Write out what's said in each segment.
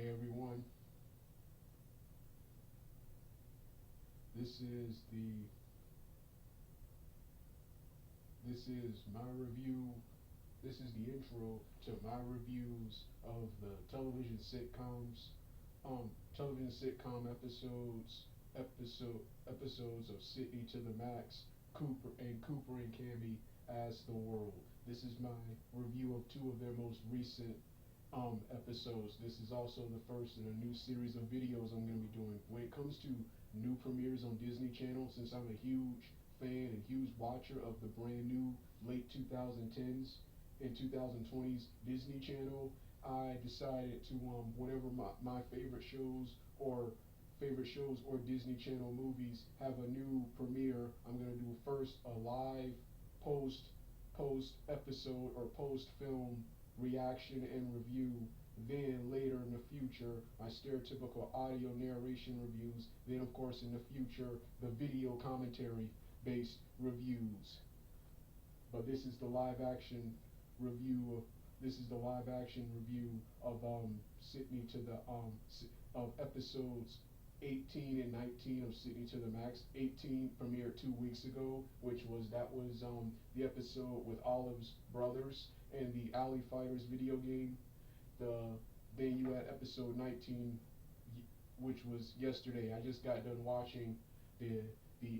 Hey everyone, this is the this is my review. This is the intro to my reviews of the television sitcom episodes of Sydney to the Max, Cooper and Cammy as the World. This is my review of two of their most recent episodes. This is also the first in a new series of videos I'm going to be doing. When it comes to new premieres on Disney Channel, since I'm a huge fan and huge watcher of the brand new late 2010s and 2020s Disney Channel, I decided to whenever my favorite shows or Disney Channel movies have a new premiere, I'm going to do first a live post episode or post film reaction and review, then later in the future my stereotypical audio narration reviews, then of course in the future the video commentary based reviews. But this is the live action review of Sydney to the of episodes 18 and 19 of Sydney to the Max. 18 premiered 2 weeks ago, which was the episode with Olive's brothers and the Alley Fighters video game. Then you had episode 19, which was yesterday. I just got done watching the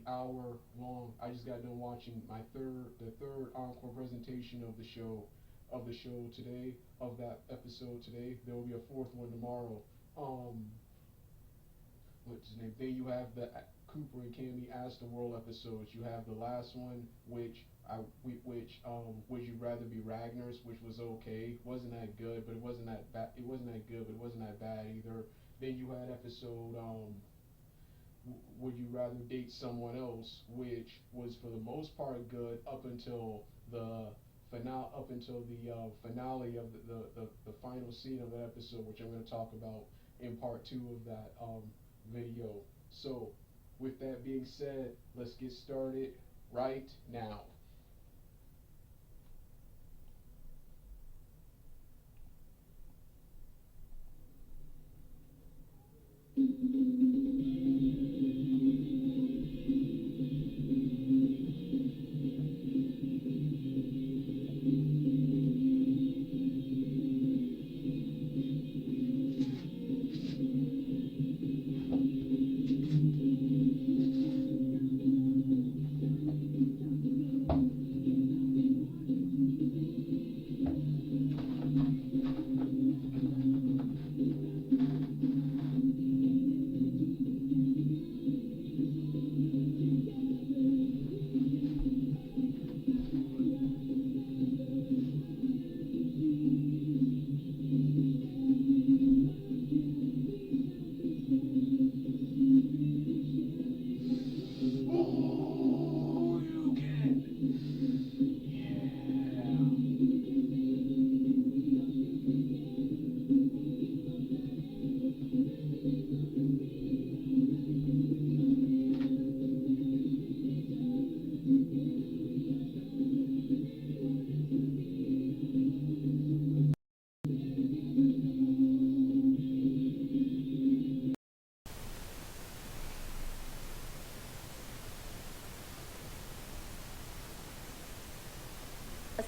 hour long. I just got done watching the third encore presentation of the show today, of that episode today. There will be a fourth one tomorrow. What's his name? Then you have the Cooper and Cammy As the World episodes. You have the last one, which Would You Rather Be Ragnar's, which was okay. Wasn't that good, but it wasn't that bad. It wasn't that good, but it wasn't that bad either. Then you had episode Would You Rather Date Someone Else, which was for the most part good up until the finale of the final scene of that episode, which I'm going to talk about in part 2 of that video. So with that being said, let's get started right now.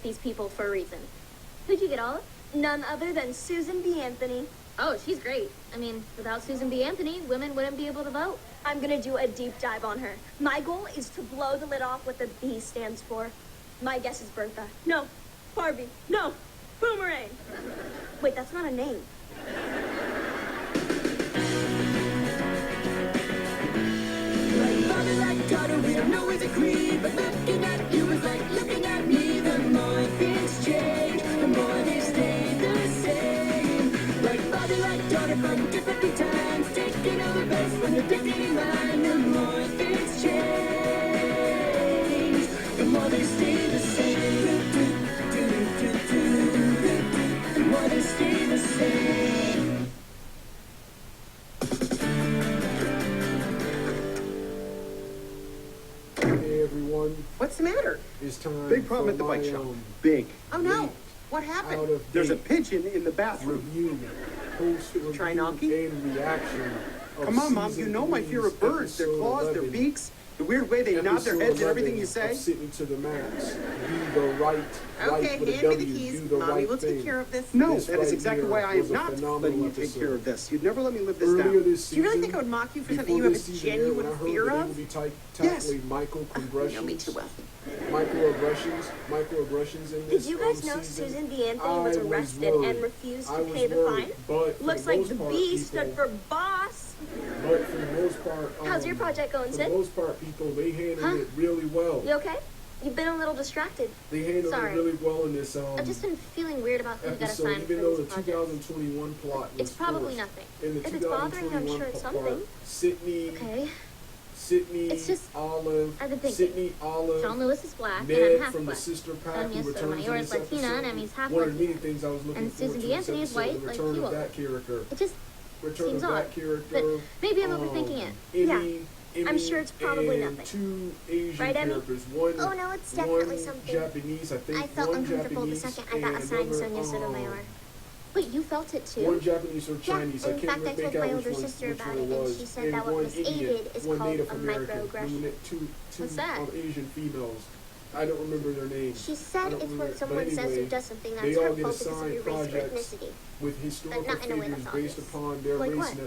These people for a reason. Who'd you get, Olive? None other than Susan B. Anthony. Oh, she's great. I mean, without Susan B. Anthony, women wouldn't be able to vote. I'm gonna do a deep dive on her. My goal is to blow the lid off what the B stands for. My guess is Bertha. No, Barbie. No, Boomerang. Wait, that's not a name. Like father, like daughter, we don't always agree, but looking at you is like looking at me. The more things change, the more they stay the same. Like father, like daughter, from different times, taking all the best from the destiny line. The more things change, the more they stay the same. The more they stay the same. Hey everyone, What's the matter? it's time Big problem for at the bike my, shop. Big. Oh no. late What out happened? of There's a date pigeon in the bathroom. review post-review Try knocking? and reaction of Come on, Mom, you season know my 3's fear of birds. Their episode claws, their 11. beaks, the weird way they nod their heads and everything you say. Of Sydney to the Max. Be the right Okay, with a hand me the W, keys. do the Mommy right will thing. take care of this. No, This that is right exactly here why I was am a not phenomenal letting you take episode. care of this. You'd never let me live this Earlier down. this Do you really season, think I would mock you for before something you have a this season aired, when I genuine heard fear that they of? would be Yes. tackling You know me too well. microaggressions in this Did you guys know season. Susan B. Anthony was arrested worried. and refused I to was pay the worried, fine? but for Looks the like most the part, B people- stood for boss. But for the most part, How's your project going, for Sid? the most part, people, they handled Huh? it really well. You okay? You've been a little distracted. They handled Sorry. it really well in this I've just been feeling weird about who got episode, assigned for even though the these projects. 2021 plot was It's probably forced. nothing. In the If it's bothering you, I'm 2021 sure it's part, something. Sydney, Okay. It's just- Olive, I've been thinking. Sydney, Olive, John Lewis is black, and Ned I'm half from black. the sister pack Sonia who returns in Sotomayor is this Latina, and episode. Emmy's half One of the Latina. many things I was looking And forward Susan to B. in this Anthony is episode, white, the like return you of are. that character. It just Return seems of that odd. character. But maybe I'm overthinking it. Emmy, I'm sure it's probably and nothing. two Asian Right, Emmy? characters. One, Oh, no, it's definitely one something. Japanese, I think. I felt one uncomfortable the Japanese second I got and assigned another, Sonia Sotomayor. Wait, you felt it too? One Japanese or Chinese. Yeah, I in can't fact, I make told out my which older one, sister which about one it, it and was. she said And that what one Miss A Indian, did is one called Native a American, microaggression. two What's that? Asian females. I don't remember their names. She I said don't it's remember. when someone But says anyway, who does something they that's all hurtful get because of assigned your race or projects ethnicity. with historical not in a way figures that's based obvious. upon their Like race what? and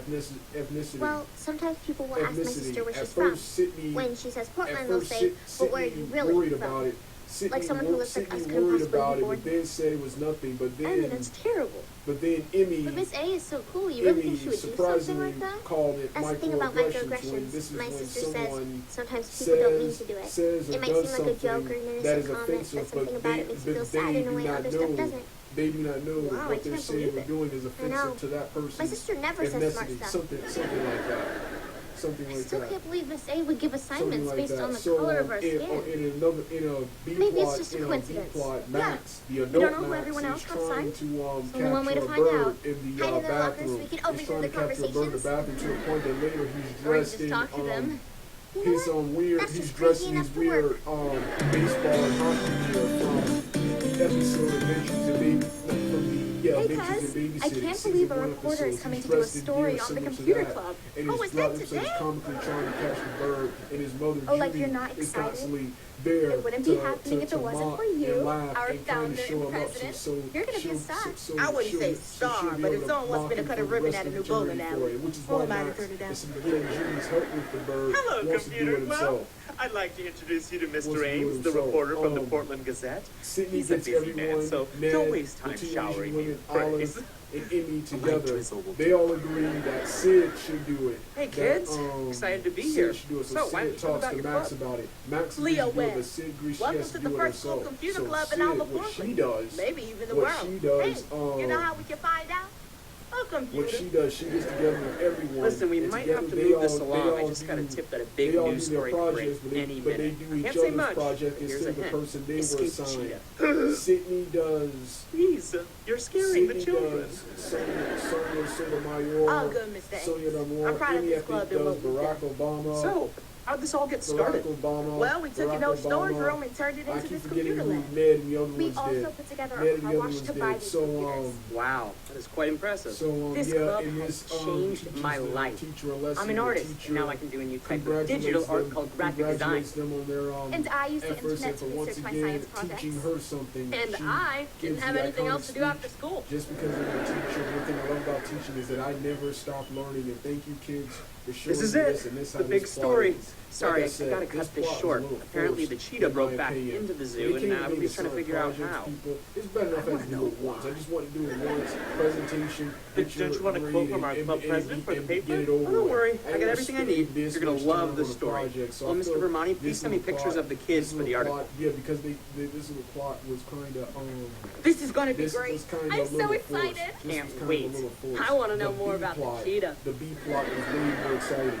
ethnicity. Well, sometimes people will ask my sister where At she's from. first, Sydney, When she says at Portland, they'll first, say, but where are Sydney you really worried from? about it. Sydney, someone who looks like us Sydney couldn't worried possibly about be it, born but then said it was nothing. But I mean, then, that's terrible. but then Emmy, But Miss A is so cool. You really think she would do something surprisingly like that? called it That's the thing about microaggressions. When microaggressions. this is My when sister says someone sometimes people don't mean says, to do it. says or It might does seem like a joke something or an that innocent is comment, offensive, but something about it makes you feel but sad in a do way not other know. stuff doesn't. They do not know Wow, I what they're can't saying believe or it. doing is I know. offensive to that person. My sister never says smart ethnicity, stuff. something like that. Something I like still that. can't believe Miss A would give assignments Something like based that. on the So, color of our in, skin. in another, in a B Maybe it's plot, just a in a B coincidence. plot, Yeah. Max, the You adult don't know who Max, everyone is else got trying assigned? to only one way capture to a find bird out. in the Hide in their lockers bathroom. so we can He's overhear trying the to capture a bird in the conversations. bathroom to the point that later he's Or you dressed just in talk to them. You know his what? weird. That's He's just dressed crazy in his enough to weird baseball and hockey gear from the episode Adventures in Baby. From the Hey, Adventures cuz, in Babysitting. I can't season believe a one reporter is episodes. coming He's to do a dressed in story gear on the similar to computer that. club. And Oh, his is that throughout the episode, today? he's comically trying to catch the bird, and his mother Oh, like Judy you're not is excited? constantly there I wouldn't to, be happening to, if it to wasn't mock for you, and laugh our and kind founder of show and him up. president. So You're gonna be a star. I wouldn't say star, but if someone wants me to cut a ribbon at a new bowling alley, which is who why am I to Max turn it down? is getting Judy's help with the bird. Hello, wants to do computer. it Well, himself. I'd like to introduce you to Wants to Mr. do it Ames, the himself. reporter from the Portland Gazette. Sydney He's a gets busy man, everyone, so Ned, don't waste the time two showering Asian me women, with praise. Olive and Emmy together. drizzle will They do. all agree that Sid should do it. Hey, That, kids. Excited to be Sid here. should do it. So, So why don't Sid you talk talks about to your Max club? about it. Max Leo agrees to do it, Webb. but Sid agrees she Welcome has to to the do it first school herself. computer So club in Sid, all of what she Portland. does, Maybe even the what world. she does, Hey, you know how we can find out? A computer. what she does, she gets together with everyone. Listen, we and might together have to they move this all- along. they I all just do- got a tip that a big they all news do their story could projects, break any but they minute. do I each can't say other's much. project Here's instead a of the hint. person they were Escape assigned. cheetah. Sydney does. Please, you're scaring the Sydney children. does Sonia Sotomayor. All good, Mr. Sonia Ames. Sotomayor. I'm proud of Emmy, this I think, club and does what we've Barack done. Obama. So, how'd this all get started? Barack Obama. Well, we took Barack an old storage Obama. room and turned it I into keep this forgetting computer who lab. Ned and the other We ones also did. put together Ned a and car the other wash ones to buy did. these So, computers. Wow, that is quite impressive. This yeah, club and has this, changed teaches my them- life. teacher a lesson, I'm an the artist, teacher and now I can do a new type of congratulates digital art them- called graphic design. congratulates them on their And I use the efforts internet and to for once research my again science projects. teaching her something. And She I gives didn't have the anything iconic else to do speech. after school. Just because I'm a teacher, one thing I love about teaching is that I never stop learning. And thank you, kids, for showing This is me it. this and this how The big this plot story. is. Sorry, Like I said, I gotta cut this plot was a short. little Apparently the forced, cheetah in broke my back opinion. into the They zoo, can't and even everybody's trying to assign figure out projects, how. people. It's better enough I can do it once. I just want to do it once. Presentation. But don't you want a quote from our club president for the paper? Get it over Oh, don't with. worry, I ain't got gonna everything I spend need. this You're gonna much love time the on a story. project, so Well, I Mr. feel Vermonti, please this send me little pictures plot- of the kids this for the little article. plot- Yeah, because this little plot was kind of This is gonna be this great. was kind of I'm a so little excited. forced. This Can't was kind wait. of a little forced. I wanna know The more B about the plot- cheetah. The B plot was way more exciting.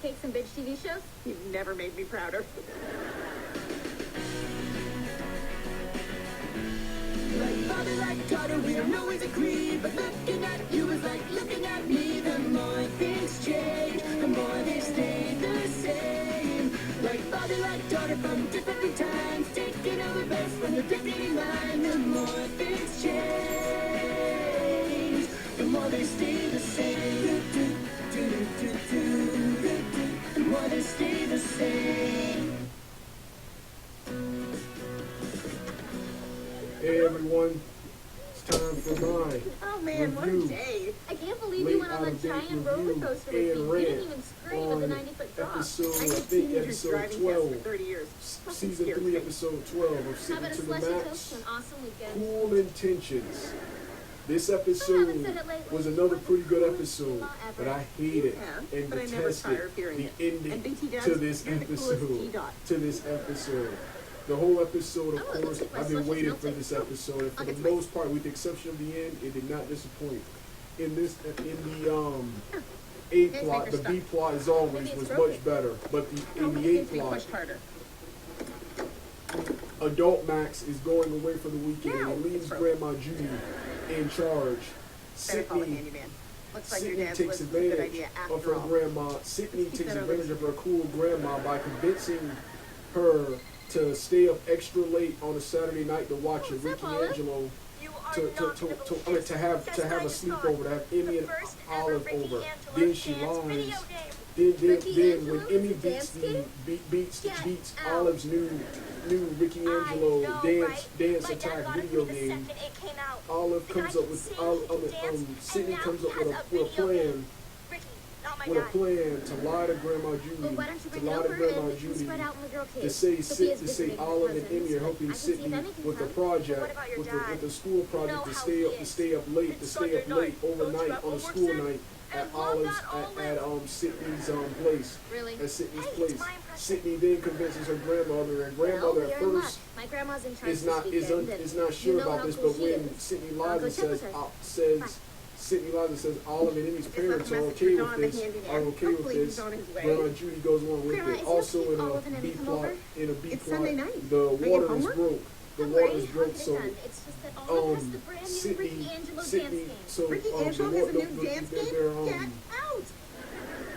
pancakes and bitch TV shows? You've never made me prouder. Like father, like daughter, we don't always agree, but looking at you is like looking at me. The more things change, the more they stay the same. Like father, like daughter from different times, taking over best from the dictating line. The more things change, the more they stay the same. The more they always stay the same. Hey everyone, it's time for my Oh man, what a review. day. I can't believe Late you went on out a of date giant roller review coaster and with me. You rant didn't even scream at the on 90-foot drop. episode, I I did think teenagers episode driving tests 12, for 30 years. Nothing season scares 3, me. episode 12 of How Sitting about a to the slushy toast Max. and awesome weekend? Cool Intentions. This I haven't episode said it lately. was another What's pretty the good coolest episode, law ever? but I hated Yeah, and but I never tire detested of hearing the it. ending And BT Dads, to this you're the coolest episode. E-dot. To this episode. The whole episode, of Oh, it looks course, like my I've been slushie's waiting for melted. this episode, and for I'll the get to most part, with the exception of the end, it did not disappoint. In the A Hey, plot, finger the stuck. B plot as always Maybe it's was broken. much better, but No, in it the A needs to be plot, pushed harder. adult Max is going away for the weekend Now and leaves it's broken. Grandma Judy in charge. Better call it Sydney handyman. Looks like your Sydney dad's takes list is a good advantage idea of after her all. grandma. Sydney Keep takes that advantage over. of her cool grandma by convincing her to stay up extra late on a Saturday night to watch Oh, a is that Ricky Olive? Angelo. You are To not gonna believe to have this. to have a Best guy sleepover, to have Emmy and the first ever Olive Ricky over. Angelo Then she dance lies. video game. Ricky Then when Angelo Emmy is a dance game? beats Get out. Olive's new Ricky Angelo I know, dance right? My attack dad got it video for me the game, second it came out. Olive The comes guy up can with sing, he can dance, Sydney and comes now up he with has a video plan. game. Ricky, not my With a dad. plan to lie to Grandma Judy, Well, why don't you to bring it lie to over Grandma and we can Judy, spread out in the girl cave? to say Sophia's visiting Olive and her Emmy are cousins. helping I can see if Sydney Emmy can with the come. project, What about your with dad? the school project know to how stay he up to is. stay up late, to It's stay up Sunday late night. overnight Don't you have on a homework, school Sid? night at And love Olive's that Olive. at Sydney's place. Really? At Sydney's Hey, it's place. my impression. Sydney then convinces her grandmother, and Well, grandmother we at are in luck. first My grandma's in charge is this not weekend, and is not you sure know about how this, cool but she when is. Sydney I'll lies go and check with her. says Bye. Sydney lies and says Olive and Emmy's parents are message okay for with John, the this, handyman. are okay with Hopefully this. he's on his way. Grandma Judy goes along with Grandma, it. is it Also okay if in Olive and a Emmy B come plot, over? It's Sunday night. the Are you water is homework? broke. The Don't water worry, is I'll broke, get it so done. It's just that Olive has the brand new Ricky Angelo dance game. so Ricky the Angelo wa- has a the- new the- dance their- game? their, Get out!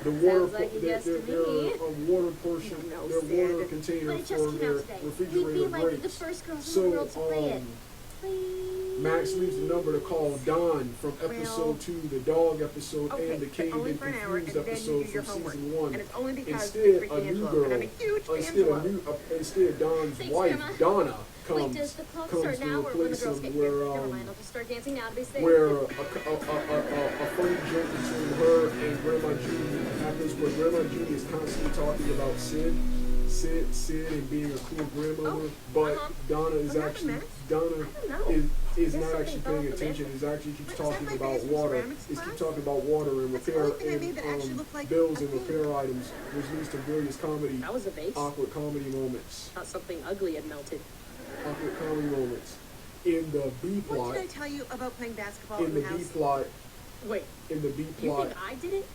The water, Sounds like a yes to their me. water portion, No, their Sid. water But container it just for came their out today. We'd refrigerator be like the breaks. first girls in the So, world to play it. Max leaves the number to call Don from episode Well, 2, the dog episode, Okay, and the but Cave only and for an hour, and Confused then you episode do your from homework. season 1. And it's only because Instead, it's Ricky a new Angelo, girl, and I'm a huge fan instead of instead Don's Thanks, wife, Grandma. Donna, Wait, comes does the clock comes start to now or when the replace girls him, get where here? Never mind, I'll just start dancing now to be safe. where a funny joke between her and Grandma Judy happens, where Grandma Judy is constantly talking about Sid and being a cool grandmother, but Donna is What happened, actually Max? Donna I don't know. is Guess not something actually fell paying off the attention. bed. Is actually keeps Is talking that my about basement water. ceramics Is class? keeps talking about water and That's the repair only thing I made that actually and looked like bills a and thing. repair items, which leads to various That was a vase. awkward comedy moments. Thought something ugly had melted. Awkward comedy moments. In the B What plot, did I tell you about playing basketball in in the the B house? plot, Wait, in the B you plot. think I did it?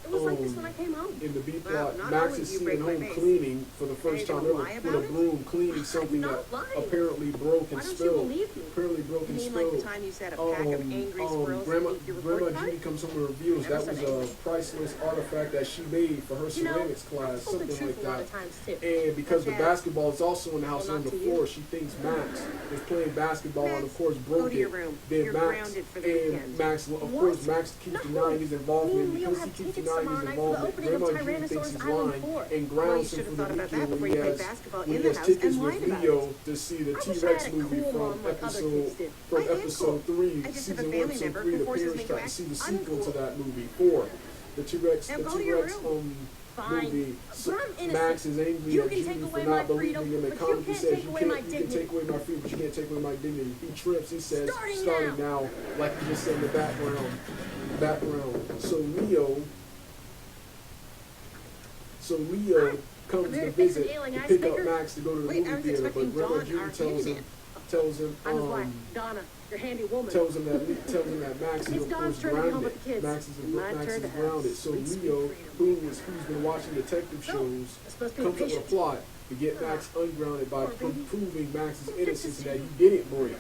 It was like this when I came home. In the B Well, plot, not Max only is do you seen break at my home vase, cleaning for the are first you time gonna ever lie with about a it? broom, cleaning something that not lying. apparently broke and Why don't you spilled. believe me? Apparently broke You and mean like the spilled. time you said a pack of angry squirrels Grandma, ate your Grandma report card? Judy comes home and reveals Never that said was a anything. priceless artifact that she made for her You know, ceramics class, I've told the something truth like a lot that. of times too. And because the Okay. basketball is also in the house Well, on not the to you. floor, she thinks Max is playing basketball and of Max, course go broke to your it. room. Then You're Max grounded for the and weekend. Max, of What? course, Max keeps No. denying his involvement. Me and Leo Because he have keeps tickets denying tomorrow his night for the involvement, opening of Grandma Judy thinks Tyrannosaurus he's Island lying 4. and Well, you grounds should him have for thought the about that weekend before when you he played has basketball when in he the has house tickets and with lied about Leo it. to see the I wish I T-Rex had a movie cool from mom like other episode kids did. from I am episode cool. 3, I just have a season 1, family episode member 3. who The forces parents me to try to act see the sequel to uncool. that movie. 4. The T-Rex, Now the go to your T-Rex room. Fine. movie. But I'm innocent. Max is angry You at can Judy take for away not my believing freedom, him, and but you comically can't says take you away can't, my you can dignity. take away my freedom, but you can't take away my dignity. He trips, he says, Starting now, like he just said in the background. So Leo comes I'm here to to fix an visit ailing to ice pick up maker. Max to go to the Wait, I movie was theater, but expecting Grandma Dawn, Judy our tells him, handyman. I'm his wife, Donna, your handy woman. tells him that Max is It's of Dawn's course turn to be home grounded. with the kids. Max is My Max turn is to have grounded. So sweet, sweet Leo, freedom. who's been watching detective shows, It's supposed to be comes up with a patient. plot to get Max ungrounded by Poor baby. proving Max's innocence and that he didn't break.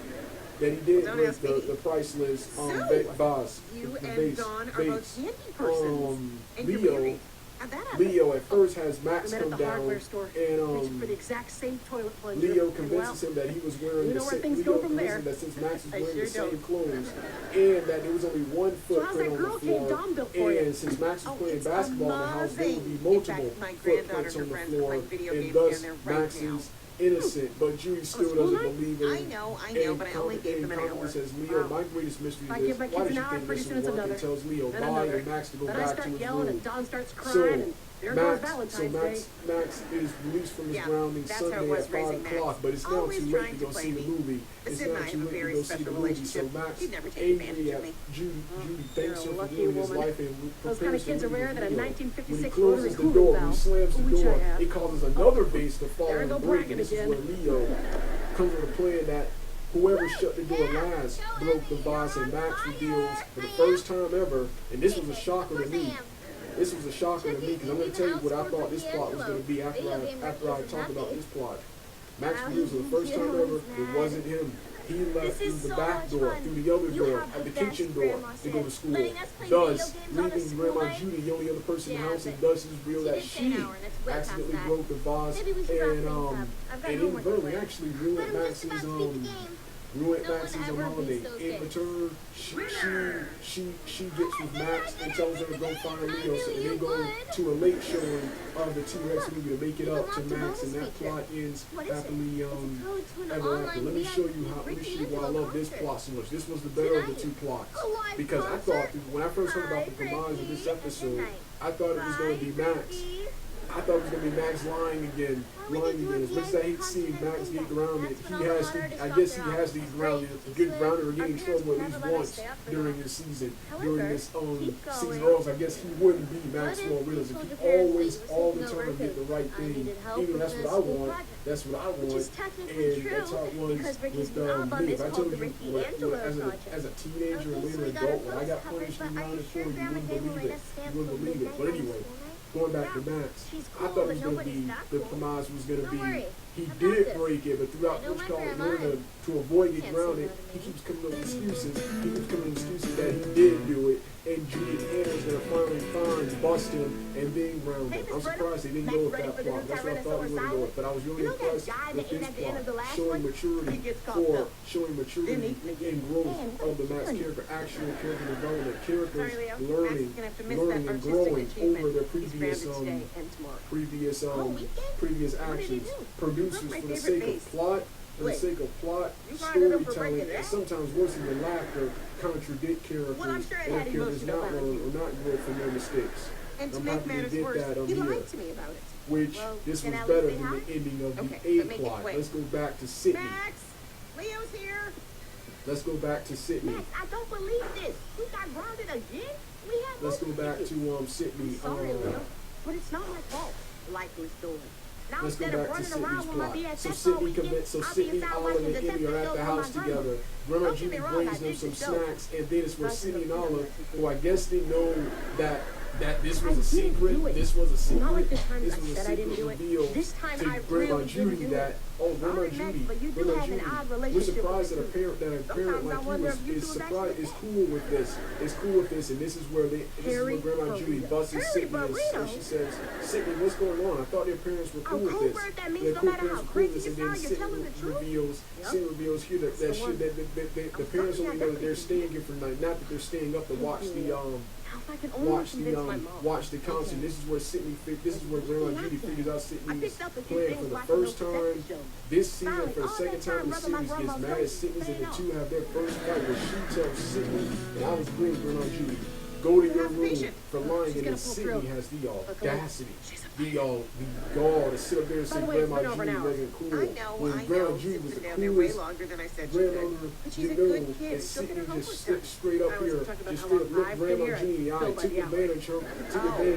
That he didn't Don't break ask me. the priceless So, vase. You the and vase, Dawn are both vase. handy persons. And you're Leo married. How'd that happen? Leo at first has We Max met come at the down, hardware store. and Reached for the exact same toilet plunger. Leo and convinces him that he was wearing you the know where same. things Leo go from convinces there. him that since Max is I wearing sure the same don't. clothes, and that there was only one So how's footprint that on girl the Kate floor, Dom built for you? and since Max was Oh, playing it's basketball in the house, there would be amazing. multiple In fact, my granddaughter footprints and on the her friends are floor, playing video and games thus down there right Max now. is innocent, but Judy still school doesn't night? believe it. I know, And but I only gave them an Conklin hour. says, Leo, Wow. my greatest mystery I is give my why kids did an you hour, think pretty this soon would it's work? another. And tells Leo Then bye, another. and Max to go Then I back to start his yelling room. and Don starts So crying and there goes Valentine's Day. Max is released from his Yeah, grounding that's how it Sunday was at 5 raising Max. o'clock, but it's now Always too late trying to to go play see the me. movie. But It's Sid and now I too have a late to very go see the special movie, so relationship. Max, He'd never take angry advantage at of me. Judy You're thanks her a for lucky ruining his woman. life and Those prepares kind of to kids are leave rare the that a video. 1956 When he rotary closes the cooling door, when he valve, slams the which I door, have. it causes another base to fall There I and go break, bragging and this is again. where Leo comes into play, and that whoever shut the door last broke the vase, and Max reveals for the first time ever, and this was a shocker to me. This was a shocker to me because I'm going to tell you what I thought this plot was going to be after I talk about this plot. Max reveals for the first time ever it wasn't him. He left through the back door, through the other door, at the kitchen door to go to school. Thus, leaving Grandma Judy the only other person in the house, and thus it's revealed that she accidentally broke the vase and inadvertently actually ruined Max's holiday. In return, she gets with Max and tells her to go find Leo, so and they go to a late showing of the T-Rex movie to make it up to Max, and that plot ends happily ever after. Let me show you why I love this plot so much. This was the better of the two plots, because I thought when I first heard about the premise of this episode, I thought it was going to be Max. I thought it was going to be Max lying again. As much as I hate seeing Max get grounded, I guess he has to get grounded or get in trouble at least once during this season. During this season, or else I guess he wouldn't be Maxwell Willis. If he always, all the time, get the right thing, even that's what I want, that's what I want, and that's how it was with me. If I told you as a teenager or later adult, when I got punished and grounded for, you wouldn't believe it. You wouldn't believe it. But anyway, going back to Max, I thought it was going to be, the premise was going to be, he did break it, but throughout in order to avoid getting grounded, he keeps coming up with excuses. He keeps coming up with excuses that he did do it, and Judy and Hannah's going to finally bust him and being grounded. I'm surprised they didn't go with that plot. That's what I thought they were going to go with, but I was really impressed with this plot, showing maturity and growth of the Max character, actual character development, characters learning and growing over their previous actions. Producers, for the sake of plot, storytelling, and sometimes worse than laughter, contradict characters, and if characters not learn or not grow from their mistakes. And to I'm make happy they matters did worse, that on he here. lied to me about it. Which Well, this was can I better leave than behind? the ending of the Okay, A but make it plot. quick. Let's go back to Sydney. Max, Leo's here. Let's go back to Sydney. Max, I don't believe this. We got grounded again. We had Let's go back to Sydney. Sorry, Leo, but it's not my fault. Life was stolen. Now Let's go instead of back to running Sydney's around with my plot. BFF So all Sydney weekend, commits. So I'll be Sydney, inside Olive, watching and Emmy Detective are at the Shows house with my grandma. together. Grandma Don't get Judy me wrong, brings I them did some the show. snacks, and then it's where But- Sydney and Olive, who I guess didn't know that this I was a didn't secret. do it. This was a Not secret. like the time This I was a said I didn't secret do it. reveal This time to I Grandma really Judy didn't do that Grandma Alright, Max, Judy, but you do Grandma have an Judy. odd We're relationship surprised with that a parent Sometimes I like wonder you if you is two have surprised actually is cool with this. Is cool with this, and this is where Grandma Judy busts Harry Sydney Burrito? and she says, Sydney, what's going on? I thought their parents were cool A with cool this. word that means Their no cool matter parents how were cool with crazy this, you and then sound, you're telling the truth. Sydney reveals here that the parents only know that they're staying here for the night, not that they're staying up to watch If I can only convince my mom. watch the concert. This is where Grandma Judy figures out Sydney's picked up a few playing things for the watching first those time detective shows. this season. Finally, For the all second that time, time the rubbing my series gets grandma's mad at nose, Sydney's, and the paying two have their first fight where she tells Sydney, and I was agreeing with Grandma Judy, go to your room for lying, and then Sydney has the audacity, the gall to sit up there and say By the way, it's Grandma been over an Judy hour. wasn't cool. I know, When I Grandma know. Judy She's was the been down there way coolest longer than I said she could. grandmother But she's you a know, good kid. and She'll get Sydney her just homework slipped done. straight up I was here, talking about just how straight up long looked I've Grandma been here Judy in the eye, and took nobody advantage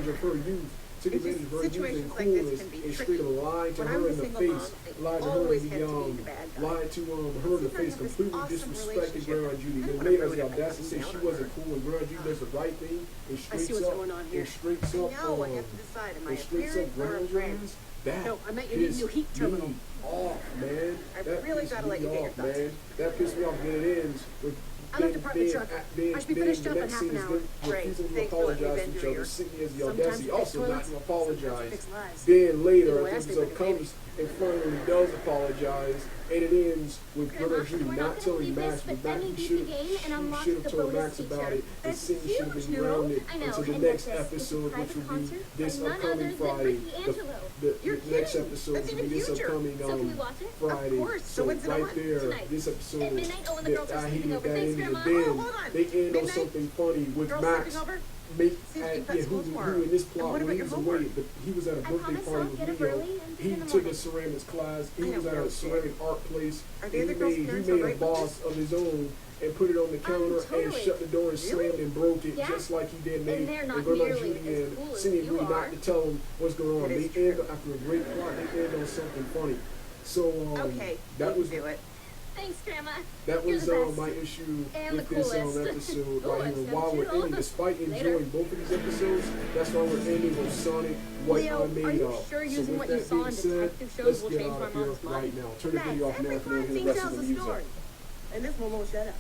of her youth, took It's advantage of her just youth and situations like this coolness, can be and tricky. straight up lied to When her I'm a in the single face, mom, lied they to her always in had to be the the bad guy. lied to her in the face, Sometimes this completely awesome disrespected relationship. Grandma Judy. I Then don't later wanna has the ruin it by audacity to say putting she down wasn't on cool, and Grandma Judy does the right thing and I see straights what's up going on here. and straights up No, I have to decide. Am I and a straights parent up or a grounds friend? your ass. That No, I meant you need a pissed new heat terminal. me off, man. I That really pissed gotta me let you get your off, thoughts. man. That pissed me off. Then it ends with I'm at department truck. I should be finished up in half an hour. Great. Refusing to Thanks for letting me apologize bend to each your other. ear. Sydney has the Sometimes audacity you fix also not toilets, to sometimes apologize. you fix lies. Then later, Either way, I this stay episode pretty comes and finally does apologize, and it ends with Grandma, Grandma Judy we're not not gonna telling leave Max, this, but but Max then we should beat the game and unlock have the told bonus Max about feature. it, and That's Sydney should have huge, been Nero. grounded I know, until the and next get this, episode, it's a which will private be concert this by none upcoming other than Friday. Ricky Angelo. You're The next kidding. episode That's will be even this huger. upcoming So can we watch it? Friday. Of course. So when's it right on? there, Tonight. this episode At midnight, oh, and the girls are that I sleeping hated over. that Thanks, ended, Grandma. and then hold on. they end on Midnight? something funny with Girls Max. sleeping over? Make Since at, you've got yeah, school who tomorrow. in this And plot what when about he your was homework? away, he was at a birthday promise party I'll with get up Leo. early and He spend the took a morning. ceramics class. I He know was at a girls ceramic art place. Are And the other girls' he parents made a alright with boss of his own and put it on the counter and totally. shut the door and slammed and broke it Yeah. just like he did And me. they're not Grandma nearly Judy as and cool as Cindy you agreed are. not to tell him what's going on. That They is end true. after a great plot. They end on something funny. So Okay, that you was can do it. Thanks, Grandma. that You're was the best. my issue And with the this coolest. episode Oh, right it's here. them While we're too. ending, despite Later. enjoying both of these episodes, that's why we're ending with Sonic What Leo, I Made are you Of. sure So using with what you that saw being in said, detective shows let's will get change out my of here mom's mind? right now. Turn the Max, video off now every if you don't crime hear the scene rest of tells the a music. story. And this one won't shut up.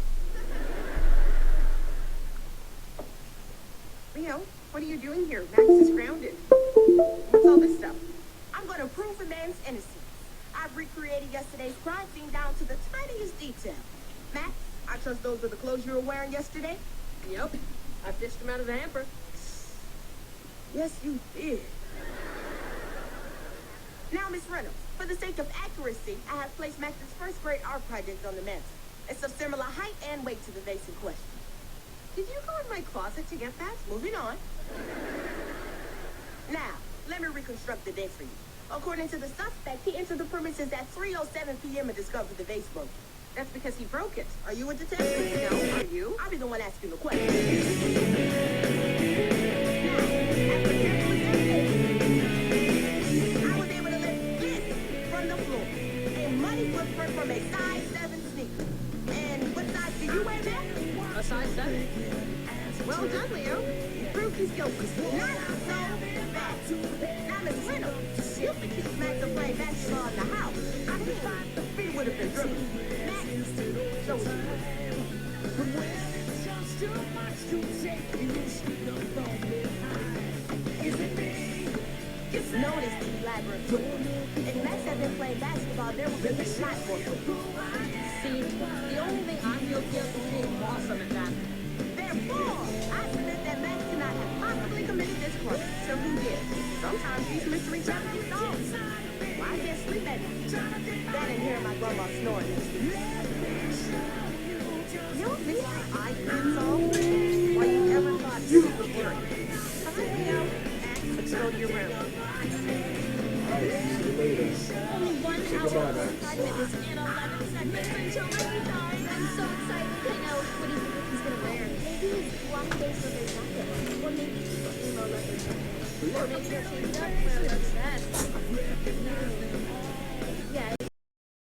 Leo, what are you doing here? Max is grounded. What's all this stuff? I'm going to prove a man's innocence. I've recreated yesterday's crime scene down to the tiniest detail. Max, I trust those are the clothes you were wearing yesterday? Yep. I fished him out of the hamper. Yes, you did. Now, Miss Reynolds, for the sake of accuracy, I have placed Max's first grade art project on the mantel. It's of similar height and weight to the vase in question. Did you go in my closet to get that? Moving on. Now, let me reconstruct the day for you. According to the suspect, he entered the premises at 3:07 p.m. and discovered the vase broken. That's because he broke it. Are you a detective? No, are you? I'll be the one asking the question. Now, after careful examination, I was able to lift this from the floor. A muddy footprint from a size 7 sneaker. And what size do you wear, Max? A size 7. Well done, Leo. Proof he's guilty. Not so fast. Now, Miss Reynolds, you accused Max of playing basketball in the house. I think he would have been dribbling. Max, so would you. It's known as the elaborate football. If Max had been playing basketball, there would have been a lot more football. See, the only thing I'm guilty of is being awesome at that. Therefore, I submit that Max cannot have possibly committed this crime. So who did? Sometimes these mysteries have to be solved. Well, I can't sleep at night. That and hearing my grandma snoring next to me. You don't think my eye can solve? Why you ever thought this was scary? Come on, Leo. Max, let's go to your room. Alright, see you later. Only 1 Say hour, goodbye, Max. 5 minutes, and 11 seconds until Ricky dies. I'm so excited. I know. What do you think Ricky's gonna wear? Maybe his long face leather jacket. Or maybe emo leather jacket. Or maybe he'll change it up for a vest.